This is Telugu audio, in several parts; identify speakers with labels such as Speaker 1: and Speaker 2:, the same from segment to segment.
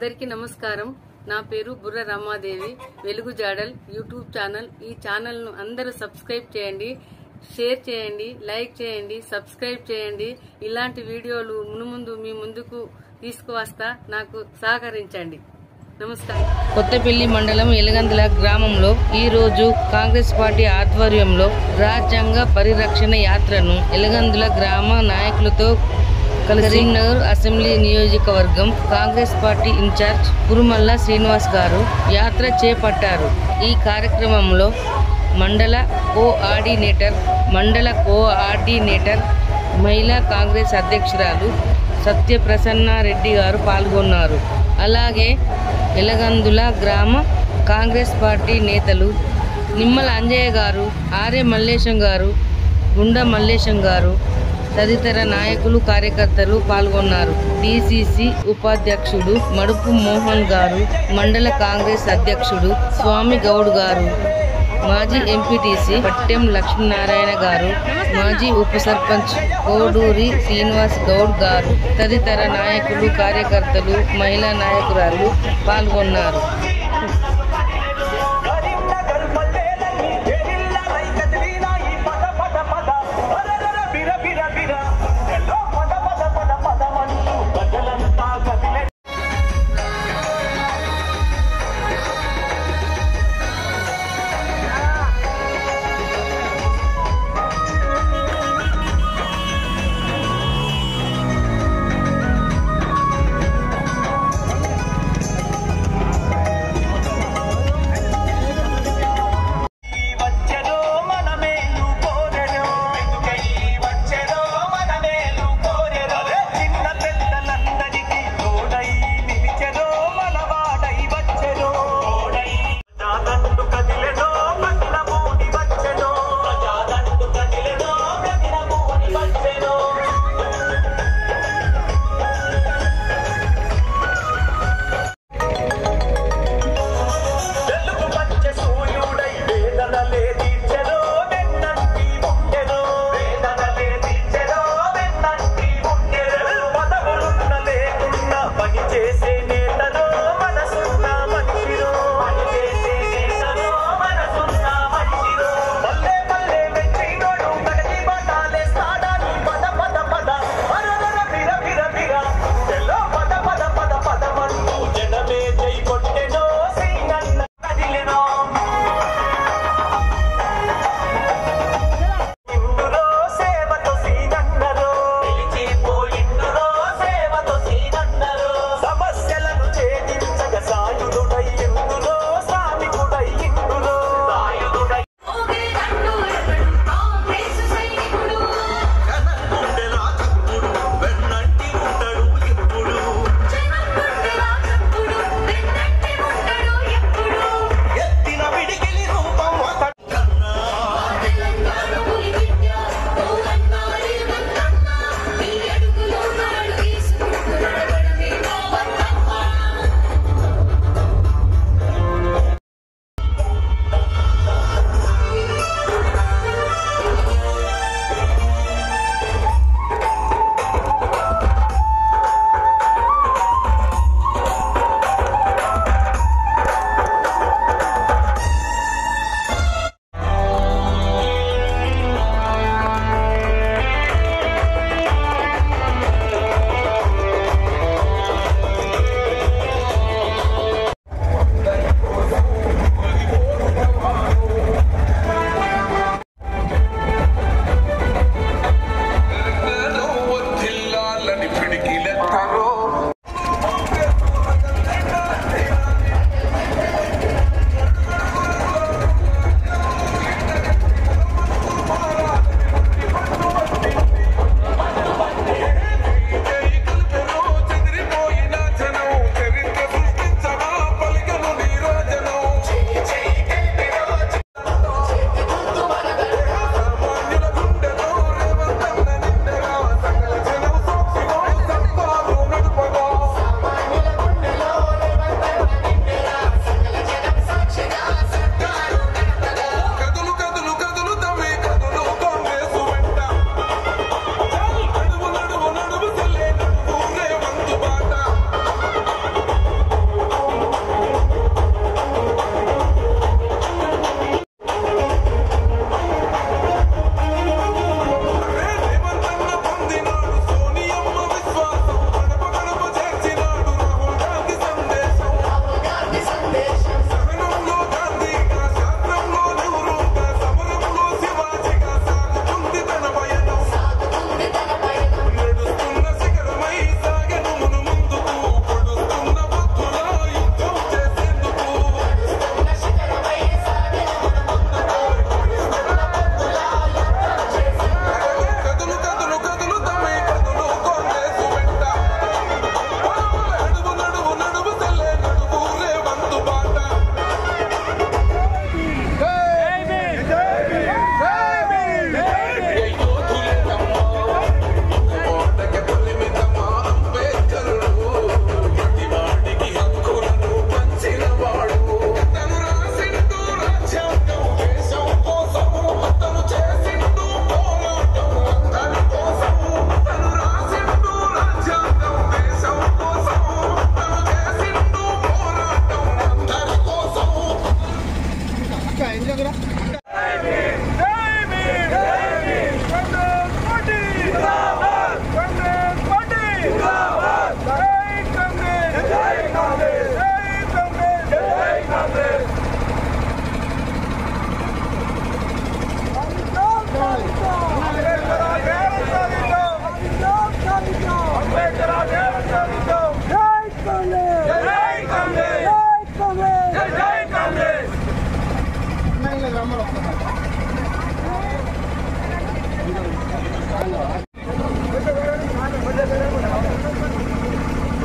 Speaker 1: అందరికీ నమస్కారం. నా పేరు బుర్ర రమాదేవి. వెలుగు జాడల్ యూట్యూబ్ ఛానల్. ఈ ఛానల్ ను అందరూ సబ్స్క్రైబ్ చేయండి, షేర్ చేయండి, లైక్ చేయండి, సబ్స్క్రైబ్ చేయండి. ఇలాంటి వీడియోలు మునుముందు మీ ముందుకు తీసుకువస్తా. నాకు సహకరించండి. నమస్కారం. కొత్తపల్లి మండలం ఎలగందుల గ్రామంలో ఈ రోజు కాంగ్రెస్ పార్టీ ఆధ్వర్యంలో రాజ్యాంగ పరిరక్షణ యాత్రను ఎలగందుల గ్రామ నాయకులతో కరీంనగర్ అసెంబ్లీ నియోజకవర్గం కాంగ్రెస్ పార్టీ ఇన్ఛార్జ్ కురుమల్ల శ్రీనివాస్ గారు యాత్ర చేపట్టారు. ఈ కార్యక్రమంలో మండల కోఆర్డినేటర్ మహిళా కాంగ్రెస్ అధ్యక్షురాలు సత్యప్రసన్నారెడ్డి గారు పాల్గొన్నారు. అలాగే ఎలగందుల గ్రామ కాంగ్రెస్ పార్టీ నేతలు నిమ్మల అంజయ్య గారు, ఆర్య మల్లేశం గారు, గుండా మల్లేశం గారు తదితర నాయకులు కార్యకర్తలు పాల్గొన్నారు. డిసిసి ఉపాధ్యక్షుడు మడుపు మోహన్ గారు, మండల కాంగ్రెస్ అధ్యక్షుడు స్వామి గౌడ్ గారు, మాజీ ఎంపీటీసీ పట్టెం లక్ష్మీనారాయణ గారు, మాజీ ఉప సర్పంచ్ కోడూరి శ్రీనివాస్ గౌడ్ గారు తదితర నాయకులు కార్యకర్తలు మహిళా నాయకురాలు పాల్గొన్నారు.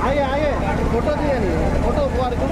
Speaker 2: आइए आइए फोटो दिए फोटो उपहार को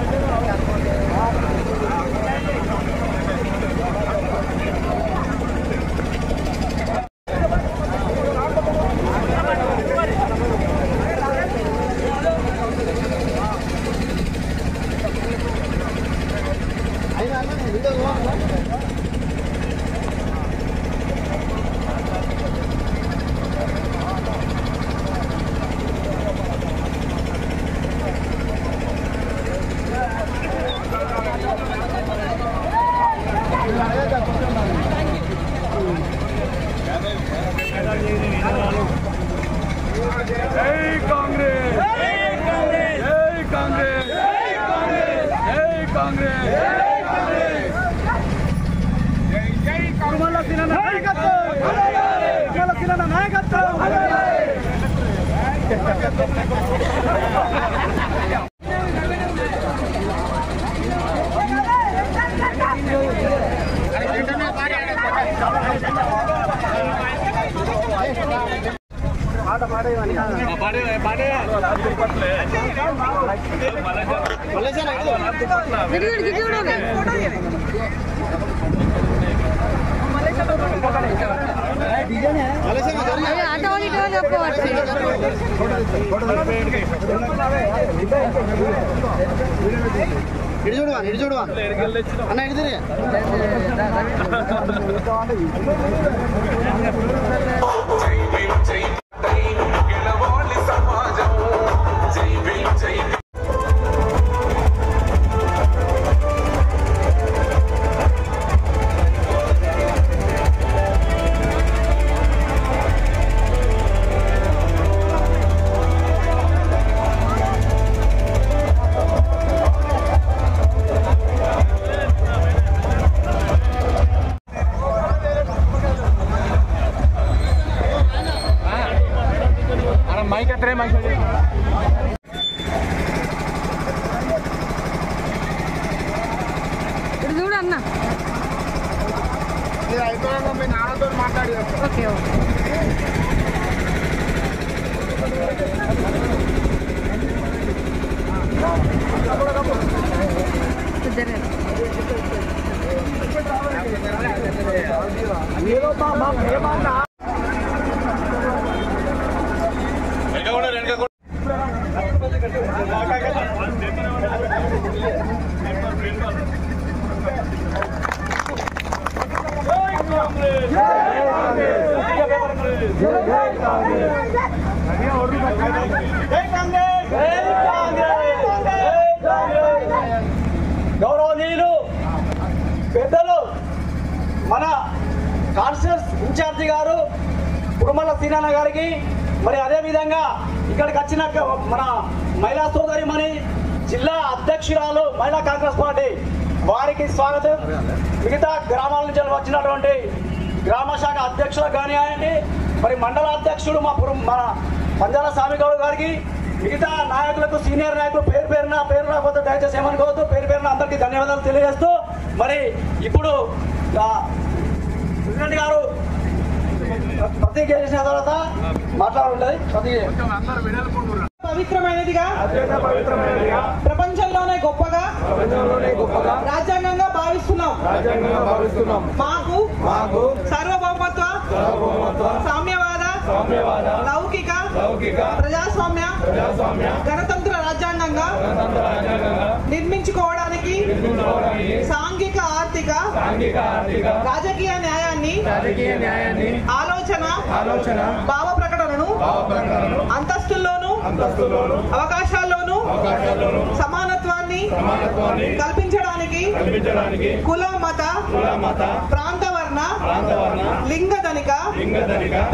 Speaker 2: అన్న ఇడిదిరే
Speaker 3: గౌరవనీయులు పెద్దలు మన కాన్స్టిట్యూన్స్ ఇన్ఛార్జి గారు కురుమల సీనన్న గారికి మరి అదే విధంగా ఇక్కడికి వచ్చిన మన మహిళా సోదరిమణి జిల్లా అధ్యక్షురాలు మహిళా కాంగ్రెస్ పార్టీ వారికి స్వాగతం. మిగతా గ్రామాల నుంచి వచ్చినటువంటి గ్రామ శాఖ అధ్యక్షులకు కానివ్వండి, మరి మండల అధ్యక్షుడు మన పంజాల స్వామిగౌడ్ గారికి, మిగతా నాయకులకు సీనియర్ నాయకులు పేరు రాకపోతే దయచేసి ఏమనుకోవద్దు. పేరున అందరికీ ధన్యవాదాలు తెలియజేస్తూ మరి ఇప్పుడు ప్రెసిడెంట్ గారు ప్రతిజ్ఞ చేసిన తర్వాత మాట్లాడుంటది. పవిత్రమైనదిగా ప్రపంచంలోనే గొప్పగా రాజ్యాంగంగా భావిస్తున్నాం. మాకు సార్వభౌమత్వ సామ్యవాద లౌకిక ప్రజాస్వామ్య గణతంత్ర రాజ్యాంగంగా నిర్మించుకోవడానికి సాంఘిక ఆర్థిక రాజకీయ న్యాయాన్ని ఆలోచన భావ ప్రకటనను అంతస్తుల్లోనూ అవకాశాల్లోనూ సమానత్వాన్ని కల్పించడానికి కుల మత ప్రాంత వర్ణ లింగ ధనిక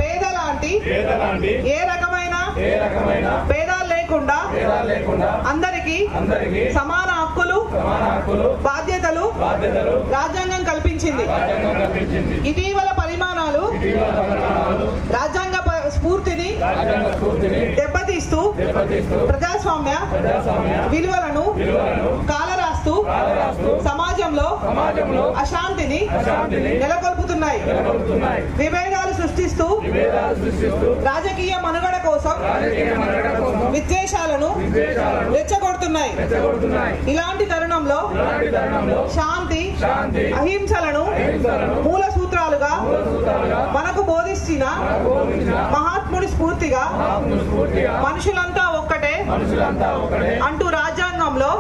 Speaker 3: పేద లాంటి ఏ రకమైన భేదాలు లేకుండా అందరికీ సమాన హక్కులు బాధ్యతలు రాజ్యాంగం కల్పించింది. ఇటీవల పరిమాణాలు రాజ్యాంగ స్ఫూర్తిని దెబ్బతీస్తూ ప్రజాస్వామ్య విలువలను కాలరాస్తూ సమాజంలో అశాంతిని నెలకొల్పుతున్నాయి. విభేదాలు
Speaker 4: సృష్టిస్తూ రాజకీయ మనుగడ కోసం విద్వేషాలను రెచ్చగొడుతున్నాయి. ఇలాంటి తరుణంలో శాంతి అహింసలను మూల సూత్రాలుగా మనకు బోధించిన మహాత్ముడి స్ఫూర్తిగా మనుషులంతా ఒక్కటే అంటూ రాజ్యాంగంలో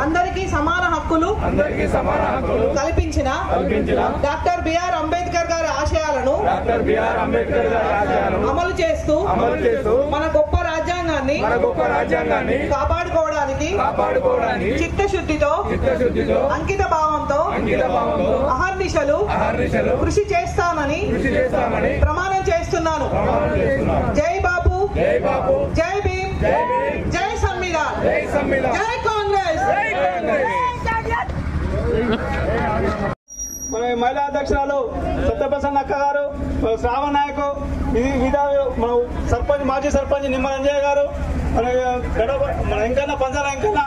Speaker 4: అందరికీ సమాన హక్కులు కల్పించిన డాక్టర్ బిఆర్ అంబేద్కర్ గారి ఆశయాలను అమలు చేస్తూ మన గొప్ప రాజ్యాంగాన్ని కాపాడుకోవడానికి చిత్తశుద్ధితో అంకిత భావంతో అహర్నిశలు కృషి చేస్తానని ప్రమాణం చేస్తున్నాను. జై బాపు, జై భీమ్, జై సంవిధాన్, జై కాంగ్రెస్.
Speaker 3: మన మహిళా అధ్యక్షురాలు సత్యప్రసన్న అక్క గారు, శ్రావణ్ నాయకు, మన సర్పంచ్ మాజీ సర్పంచ్ నిమ్మరంజయ్య గారు, మన వెంకన్న పంచాల వెంకన్న,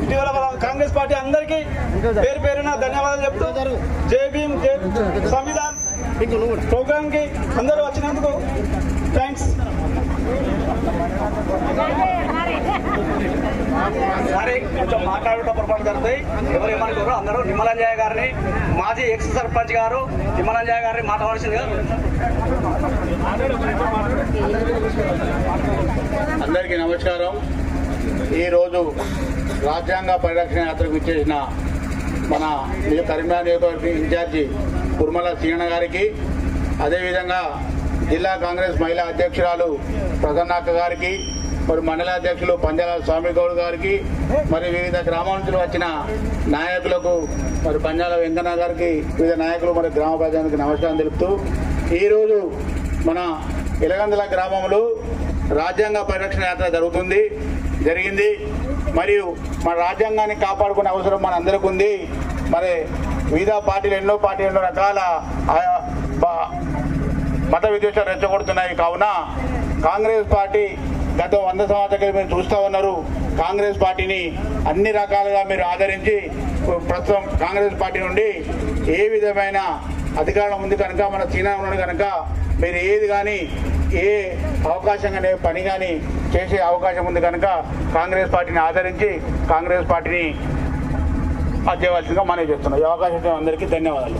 Speaker 3: ఇటీవల కాంగ్రెస్ పార్టీ అందరికీ పేరు పేరున ధన్యవాదాలు చెప్తూ జై భీమ్, జై సంవిధాన్ ప్రోగ్రామ్ కి అందరూ వచ్చినందుకు థ్యాంక్స్. సరే, కొంచెం మాట్లాడటం పొరపాటు జరుగుతాయి. ఎవరు ఏమనుకోరు, అందరూ నిమ్మలంజయ్య గారిని, మాజీ ఎక్స్ సర్పంచ్ గారు నిమ్మలంజయ్య గారిని మాట్లాడాల్సిందిగా.
Speaker 5: అందరికీ నమస్కారం. ఈరోజు రాజ్యాంగ పరిరక్షణ యాత్రకు ఇచ్చేసిన మన కరీంనగర్ నియోజకవర్గ ఇన్ఛార్జి కుర్మల సీనన్న గారికి, అదేవిధంగా జిల్లా కాంగ్రెస్ మహిళా అధ్యక్షురాలు ప్రసన్నక్క గారికి, మరి మండల అధ్యక్షులు పంజాల స్వామి గౌడ్ గారికి, మరి వివిధ గ్రామాల నుంచి వచ్చిన నాయకులకు, మరి పంజాల వెంకన్న గారికి, వివిధ నాయకులు, మరి గ్రామ ప్రజానికి నమస్కారం తెలుపుతూ, ఈరోజు మన ఎలగందుల గ్రామంలో రాజ్యాంగ పరిరక్షణ యాత్ర జరిగింది. మరియు మన రాజ్యాంగాన్ని కాపాడుకునే అవసరం మన అందరికీ ఉంది. మరి వివిధ పార్టీలు ఎన్నో రకాల మత విద్వేషాలు రెచ్చగొడుతున్నాయి. కావున కాంగ్రెస్ పార్టీ గత 100 సంవత్సరాలుగా మీరు చూస్తూ ఉన్నారు. కాంగ్రెస్ పార్టీని అన్ని రకాలుగా మీరు ఆదరించి ప్రస్తుతం కాంగ్రెస్ పార్టీ నుండి ఏ విధమైన అధికారం ఉంది కనుక, మన చీనా ఉన్నాడు కనుక మీరు ఏది కానీ ఏ అవకాశం కానీ పని కానీ చేసే అవకాశం ఉంది కనుక కాంగ్రెస్ పార్టీని ఆదరించి కాంగ్రెస్ పార్టీని చేయవలసిందిగా మనవి చేస్తున్నాం. ఈ అవకాశం ఇచ్చిన అందరికీ ధన్యవాదాలు.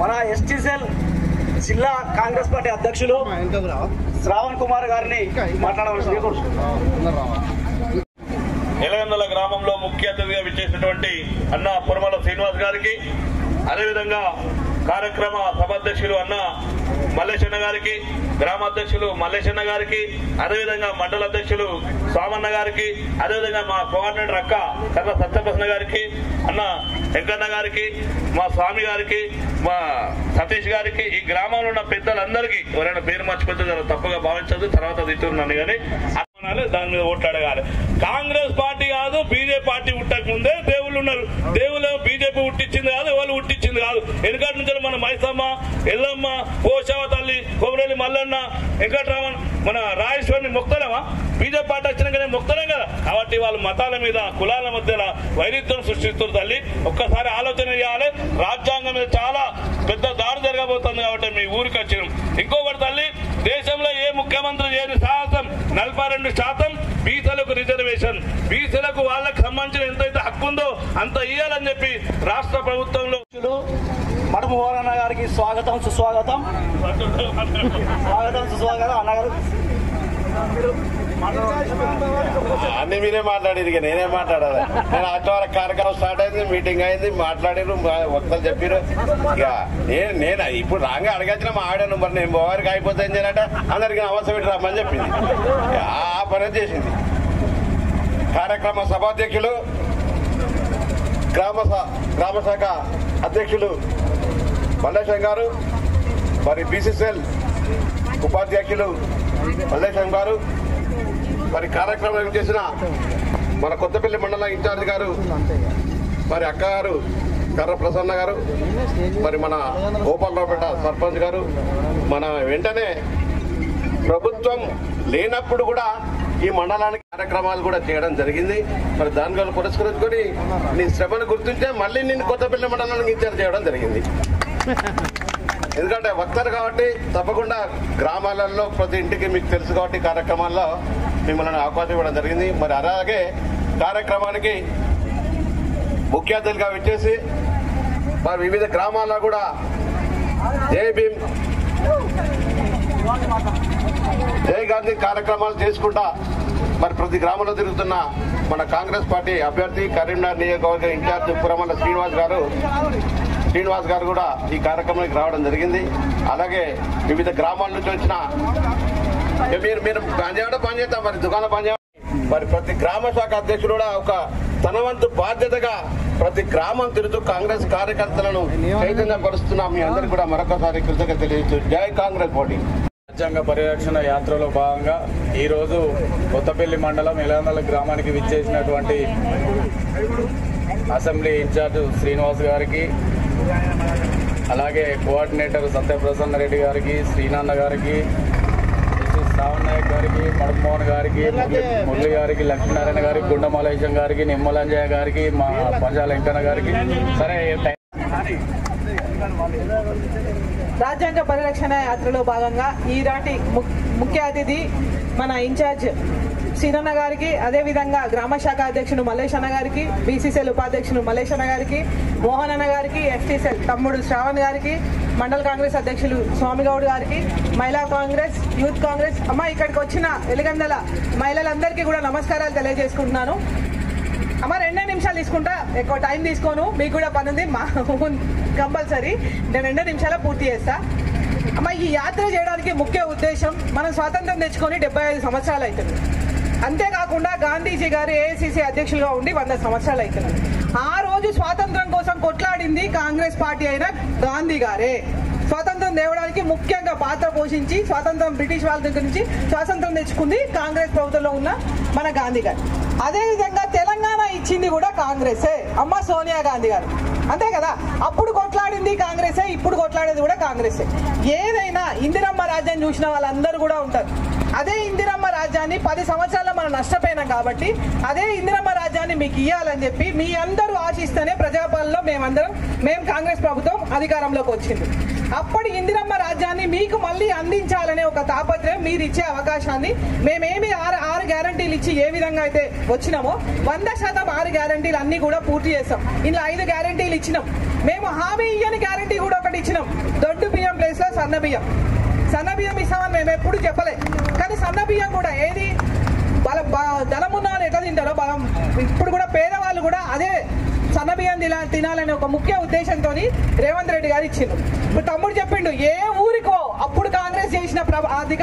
Speaker 3: మన ఎస్టీ సెల్ జిల్లా కాంగ్రెస్ పార్టీ అధ్యక్షులు శ్రావణ్ కుమార్ గారిని మాట్లాడవలసిందిగా కోరుతున్నాం.
Speaker 6: ఎలగందుల గ్రామంలో ముఖ్య అతిథిగా విచ్చేసినటువంటి అన్న పురమల శ్రీనివాస్ గారికి, అదేవిధంగా కార్యక్రమ సభాధ్యక్షులు అన్న మల్లేశన్న గారికి, గ్రామాధ్యక్షులు మల్లేశన్న గారికి, అదేవిధంగా మండల అధ్యక్షులు స్వామన్న గారికి, అదేవిధంగా మా కోఆర్డినేటర్ అక్క కర్ర సత్యప్రసన్న గారికి, అన్న వెంకన్న గారికి, మా స్వామి గారికి, మా సతీష్ గారికి, ఈ గ్రామంలో ఉన్న పెద్దలందరికీ, ఎవరైనా పేరు మర్చిపోతే తప్పుగా భావించదు, తర్వాత తిట్టున్నాను కానీ దాని మీద ఓట్లు అడగాలి. కాంగ్రెస్ పార్టీ కాదు, బీజేపీ పార్టీ పుట్టక ముందే దేవుళ్ళు ఉన్నారు. దేవుళ్ళు బీజేపీ పుట్టించింది కాదు, ఎవరు పుట్టించింది కాదు. వెనుకటి నుంచి మన మైసమ్మ, ఎల్లమ్మ, పోషావ తల్లి, కొమరేలి మల్లన్న, వెంకటరామన్, మన రాజేశ్వరిని మొక్కలేమా? బీజేపీ పార్టీ వచ్చినాకనే మొక్కలేం కదా. కాబట్టి వాళ్ళు మతాల మీద, కులాల మధ్యలో వైరుధ్యం సృష్టిస్తున్నారు. తల్లి ఒక్కసారి ఆలోచన చేయాలి. రాజ్యాంగం మీద చాలా పెద్ద దాడి జరగబోతుంది కాబట్టి మీ ఊరికి వచ్చినాం. ఇంకొకటి తల్లి, దేశంలో ఏ ముఖ్యమంత్రి చేయని సాహసం 42% బీసీలకు రిజర్వేషన్. బీసీలకు వాళ్ళకి సంబంధించిన ఎంతైతే హక్కు ఉందో అంత ఇయ్యాలని చెప్పి రాష్ట్ర ప్రభుత్వంలో
Speaker 3: మడుము అన్న గారికి స్వాగతం, సుస్వాగతం. అన్నగారు
Speaker 5: అన్ని మీరే మాట్లాడేది, నేనే మాట్లాడాలి. నేను ఆదివారం కార్యక్రమం స్టార్ట్ అయింది, మీటింగ్ అయింది, మాట్లాడారు, వక్తలు చెప్పారు. ఇక నేను ఇప్పుడు రాగా అడగచ్చిన మా ఆడాను, మరి నేను వారికి అయిపోతే ఏం చేయాలంటే అందరికి అవసరం పెట్టి రమ్మని చెప్పింది. ఆ పని చేసింది. కార్యక్రమ సభాధ్యక్షులు, గ్రామ శాఖ అధ్యక్షులు మల్లేశం గారు, మరి బీసీసీఎల్ ఉపాధ్యక్షులు మల్లేశం గారు, మరి కార్యక్రమం చేసిన మన కొత్తపల్లి మండల ఇన్ఛార్జ్ గారు, మరి అక్క గారు కర్ర ప్రసన్న గారు, మరి మన గోపాలరావుపేట సర్పంచ్ గారు, మన వెంటనే ప్రభుత్వం లేనప్పుడు కూడా
Speaker 7: ఈ మండలానికి కార్యక్రమాలు కూడా చేయడం జరిగింది. మరి దాని వల్ల పురస్కరించుకొని నీ శ్రమను గుర్తించే మళ్ళీ నేను కొత్తపల్లి మండలానికి ఇన్ఛార్జ్ చేయడం జరిగింది. ఎందుకంటే వక్తారు కాబట్టి తప్పకుండా గ్రామాలలో ప్రతి ఇంటికి మీకు తెలుసు కాబట్టి కార్యక్రమాల్లో మిమ్మల్ని అవకాశం ఇవ్వడం జరిగింది. మరి అలాగే కార్యక్రమానికి ముఖ్య అతిథిగా వచ్చేసి మరి వివిధ గ్రామాల్లో కూడా జై భీమ్ జై గాంధీ కార్యక్రమాలు చేసుకుంటా మరి ప్రతి గ్రామంలో తిరుగుతున్న మన కాంగ్రెస్ పార్టీ అభ్యర్థి కరీంనగర్ నియోజకవర్గ ఇన్ఛార్జ్ పురమల్ల శ్రీనివాస్ గారు కూడా ఈ కార్యక్రమానికి రావడం జరిగింది. అలాగే వివిధ గ్రామాల నుంచి వచ్చిన మీరు పని చేస్తాం మరి దుకాణం పని మరి ప్రతి గ్రామ శాఖ అధ్యక్షుడు కూడా ఒక తన వంతు బాధ్యతగా ప్రతి గ్రామం తిరుగుతూ కాంగ్రెస్ కార్యకర్తలను చైతన్యపరుస్తున్నాం. మీ అందరికీ కూడా మరొకసారి కృతజ్ఞత తెలియజేస్తూ జై కాంగ్రెస్ పార్టీ.
Speaker 8: రాజ్యాంగ పరిరక్షణ యాత్రలో భాగంగా ఈరోజు కొత్తపల్లి మండలం ఎలగందల గ్రామానికి విచ్చేసినటువంటి అసెంబ్లీ ఇన్ఛార్జ్ శ్రీనివాస్ గారికి, అలాగే కోఆర్డినేటర్ సత్యప్రసన్న రెడ్డి గారికి, శ్రీనాన్న గారికి, శ్రావణ్ నాయక్ గారికి, మడమోహన్ గారికి, మురళి గారికి, లక్ష్మీనారాయణ గారికి, గుండ మలేశం గారికి, నిమ్మలంజయ్య గారికి, మా పంజాల వెంకన్న గారికి. సరే,
Speaker 4: రాజ్యాంగ పరిరక్షణ యాత్రలో భాగంగా ఈనాటి ముఖ్య అతిథి మన ఇన్ఛార్జ్ సీనన్న గారికి, అదేవిధంగా గ్రామ శాఖ అధ్యక్షుడు మల్లేశన్న గారికి, బీసీసీఎల్ ఉపాధ్యక్షుడు మల్లేశన్న గారికి, మోహన్ అన్న గారికి, ఎస్టీసీఎల్ తమ్ముడు శ్రావణ్ గారికి, మండల కాంగ్రెస్ అధ్యక్షులు స్వామిగౌడ్ గారికి, మహిళా కాంగ్రెస్, యూత్ కాంగ్రెస్ ఇక్కడికి వచ్చిన ఎలగందల మహిళలందరికీ కూడా నమస్కారాలు తెలియజేసుకుంటున్నాను. 2 నిమిషాలు తీసుకుంటా, ఎక్కువ టైం తీసుకోను, మీకు కూడా పని ఉంది, మా కంపల్సరీ నేను 2 నిమిషాలు పూర్తి చేస్తా. ఈ యాత్ర చేయడానికి ముఖ్య ఉద్దేశం, మనం స్వాతంత్రం తెచ్చుకొని 75 సంవత్సరాలు అవుతుంది. అంతేకాకుండా గాంధీజీ గారు ఏఐసిసి అధ్యక్షులుగా ఉండి 100 సంవత్సరాలు అవుతున్నారు. ఆ రోజు స్వాతంత్రం కోసం కొట్లాడింది కాంగ్రెస్ పార్టీ అయిన గాంధీ గారే. స్వాతంత్రం తేవడానికి ముఖ్యంగా పాత్ర పోషించి స్వాతంత్రం బ్రిటిష్ వాళ్ళ దగ్గర నుంచి స్వాతంత్రం తెచ్చుకుంది కాంగ్రెస్ ప్రభుత్వంలో ఉన్న మన గాంధీ గారు. అదేవిధంగా తెలంగాణ ఇచ్చింది కూడా కాంగ్రెసే, అమ్మ సోనియా గాంధీ గారు, అంతే కదా. అప్పుడు కొట్లాడింది కాంగ్రెసే, ఇప్పుడు కొట్లాడేది కూడా కాంగ్రెసే. ఏదైనా ఇందిరమ్మ రాజ్యాన్ని చూసిన వాళ్ళందరూ కూడా ఉంటారు. అదే ఇందిరమ్మ రాజ్యాన్ని 10 సంవత్సరాల్లో మనం నష్టపోయినాం కాబట్టి అదే ఇందిరమ్మ రాజ్యాన్ని మీకు ఇవ్వాలని చెప్పి మీ అందరూ ఆశిస్తేనే ప్రజాపాలనలో మేము కాంగ్రెస్ ప్రభుత్వం అధికారంలోకి వచ్చింది. అప్పటి ఇందిరమ్మ రాజ్యాన్ని మీకు మళ్ళీ అందించాలనే ఒక తాపత్రయం, మీరు ఇచ్చే అవకాశాన్ని మేమేమి 6 గ్యారంటీలు ఇచ్చి ఏ విధంగా అయితే వచ్చినామో 100% 6 గ్యారంటీలు అన్ని కూడా పూర్తి చేస్తాం. ఇలా 5 గ్యారంటీలు ఇచ్చినాం. మేము హామీ ఇయ్యని గ్యారంటీ కూడా ఒకటి ఇచ్చినాం, దొడ్డు బియ్యం ప్లేస్ లో సన్న బియ్యం ఇస్తామని మేము ఎప్పుడు చెప్పలే. కానీ సన్న బియ్యం కూడా ఏది ధనమున్న వాళ్ళు ఎట్లా తింటారో ఇప్పుడు కూడా పేదవాళ్ళు కూడా అదే సన్న బియ్యం తినాలనే ఒక ముఖ్య ఉద్దేశంతో రేవంత్ రెడ్డి గారు ఇచ్చిండు. ఇప్పుడు తమ్ముడు చెప్పిండు, ఏ ఊరికో అప్పుడు కాంగ్రెస్ చేసిన అధిక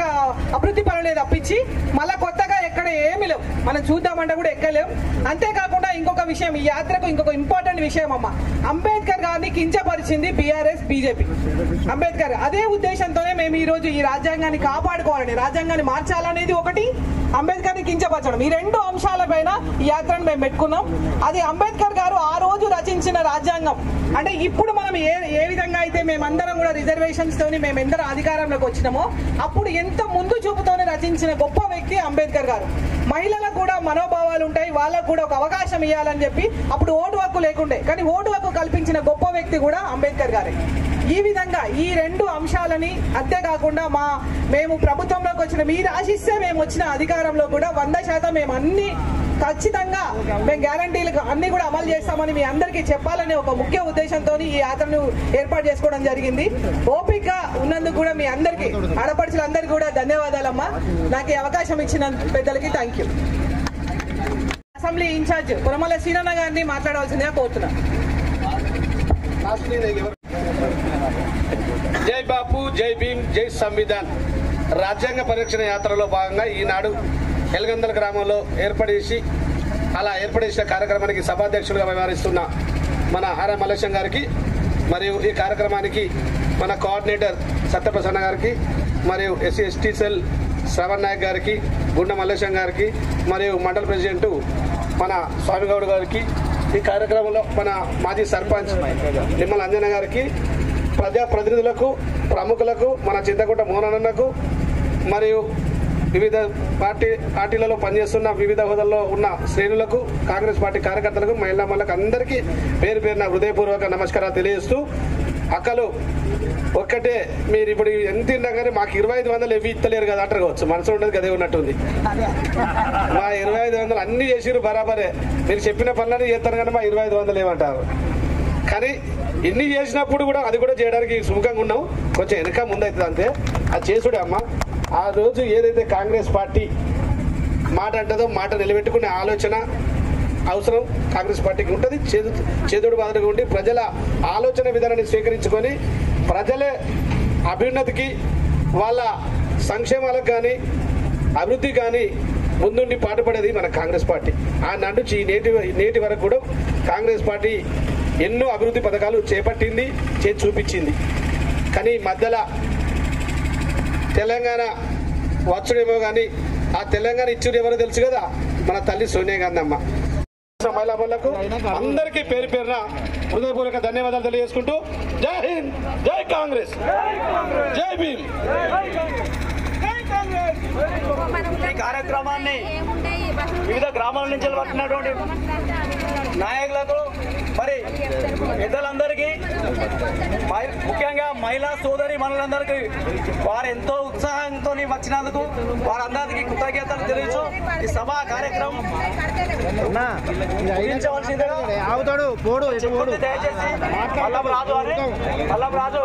Speaker 4: అభివృద్ధి పనులు తప్పించి మళ్ళా కొత్తగా ఎక్కడ ఏమి లేవు, మనం చూద్దామంటే కూడా ఎక్కలేం. అంతేకాకుండా ఇంకొక విషయం, ఈ యాత్రకు ఇంకొక ఇంపార్టెంట్ విషయం అమ్మ, అంబేద్కర్ గారిని కించపరిచింది బీఆర్ఎస్ బీజేపీ. అంబేద్కర్ అదే ఉద్దేశంతోనే మేము ఈ రోజు ఈ రాజ్యాంగాన్ని కాపాడుకోవాలని, రాజ్యాంగాన్ని మార్చాలనేది ఒకటి, అంబేద్కర్ ని కించపరచడం, ఈ 2 అంశాలపైన ఈ యాత్రను మేము పెట్టుకున్నాం. అది అంబేద్కర్ గారు ఆ రోజు రచించిన రాజ్యాంగం. అంటే ఇప్పుడు మనం ఏ విధంగా అయితే మేమందరం కూడా రిజర్వేషన్స్ తోని మేమెందరం అధికారంలోకి వచ్చినామో అప్పుడు ఎంత ముందు చూపుతోనే రచించిన గొప్ప వ్యక్తి అంబేద్కర్ గారు. మహిళలకు కూడా మనోభావాలు ఉంటాయి, వాళ్ళకు కూడా ఒక అవకాశం ఇవ్వాలని చెప్పి అప్పుడు ఓటు హక్కు లేకుండే, కానీ ఓటు హక్కు కల్పించిన గొప్ప వ్యక్తి కూడా అంబేద్కర్ గారే. ఈ విధంగా ఈ 2 అంశాలని, అంతేకాకుండా మేము ప్రభుత్వంలోకి వచ్చిన మీరు ఆశిస్తే మేము వచ్చిన అధికారంలో కూడా 100% మేము అన్ని ఖచ్చితంగా మేము గ్యారంటీలు అన్ని కూడా అమలు చేస్తామని మీ అందరికీ చెప్పాలనే ఒక ముఖ్య ఉద్దేశంతో ఈ యాత్రను ఏర్పాటు చేసుకోవడం జరిగింది. ఓపిక ఉన్నందుకు కూడా మీ అందరికీ, ఆడపడుచులందరికీ కూడా ధన్యవాదాలమ్మా. నాకు ఈ అవకాశం ఇచ్చిన పెద్దలకి thank you. Assembly incharge Puramalla Srinanna గారిని మాట్లాడవలసిందిగా కోరుతున్నాను.
Speaker 7: జై బాపు, జై భీమ్, జై సంవిధాన్. రాజ్యాంగ పరిరక్షణ యాత్రలో భాగంగా ఈనాడు ఎలగందల గ్రామంలో ఏర్పడేసిన కార్యక్రమానికి సభాధ్యక్షులుగా వ్యవహరిస్తున్న మన ఆర్ మల్లేశం గారికి, మరియు ఈ కార్యక్రమానికి మన కోఆర్డినేటర్ సత్యప్రసన్న గారికి, మరియు ఎస్టీ సెల్ శ్రావణ్ నాయక్ గారికి, గుండ మల్లేశం గారికి, మరియు మండల ప్రెసిడెంట్ మన స్వామిగౌడ్ గారికి, ఈ కార్యక్రమంలో మన మాజీ సర్పంచ్ నిమ్మల అంజన గారికి, ప్రజాప్రతినిధులకు, ప్రముఖులకు, మన చింతకుంట మోహనన్నకు, మరియు వివిధ పార్టీలలో పనిచేస్తున్న వివిధ హోదాల్లో ఉన్న శ్రేణులకు, కాంగ్రెస్ పార్టీ కార్యకర్తలకు, మహిళలకు అందరికీ పేరు పేరున హృదయపూర్వక నమస్కారాలు తెలియజేస్తూ, అక్కలు ఒక్కటే, మీరు ఇప్పుడు ఎంత తిన్నా కానీ మాకు 2500 ఇవి ఇస్తలేరు కదా అంటారు కావచ్చు, మనసు ఉండదు గదే ఉన్నట్టుంది. మా 2500 అన్ని చేసిరు బరాబరే, మీరు చెప్పిన పనులన్నీ చేస్తారు కానీ మా 2500 ఏమంటారు. కానీ ఎన్ని చేసినప్పుడు కూడా అది కూడా చేయడానికి సుముఖంగా ఉన్నాం, కొంచెం వెనక ముందు అవుతుంది అంతే. అది చేసుడే అమ్మ. ఆ రోజు ఏదైతే కాంగ్రెస్ పార్టీ మాట అంటదో మాట నిలబెట్టుకునే ఆలోచన అవసరం కాంగ్రెస్ పార్టీకి ఉంటుంది. చేదుడు బాధగా ఉండి ప్రజల ఆలోచన విధానాన్ని స్వీకరించుకొని ప్రజలే అభ్యున్నతికి, వాళ్ళ సంక్షేమాలకు కానీ అభివృద్ధి కానీ ముందుండి పాటుపడేది మన కాంగ్రెస్ పార్టీ. ఆ నుంచి నేటి వరకు కూడా కాంగ్రెస్ పార్టీ ఎన్నో అభివృద్ధి పథకాలు చేపట్టింది, చేసి చూపించింది. కానీ మధ్యలో తెలంగాణ వచ్చుడేమో కానీ ఆ తెలంగాణ ఇచ్చుడు ఎవరో తెలుసు కదా, మన తల్లి సోనియా గాంధీ అమ్మ. మహిళా బంధువులకు అందరికీ పేరు పేరున హృదయపూర్వక ధన్యవాదాలు తెలియజేసుకుంటూ, జై హింద్, జై కాంగ్రెస్, జై భీమ్.
Speaker 3: ఈ కార్యక్రమాన్ని వివిధ గ్రామాల నుంచి వచ్చినటువంటి నాయకులకు, మరి పెద్దలందరికీ, ముఖ్యంగా మహిళా సోదరి మనులందరికీ వారు ఎంతో ఉత్సాహంతో వచ్చినందుకు వారందరికీ కృతజ్ఞతలు తెలియజు ఈ సభా కార్యక్రమం ముగించవలసిందిగా దయచేసి మల్లం రాజు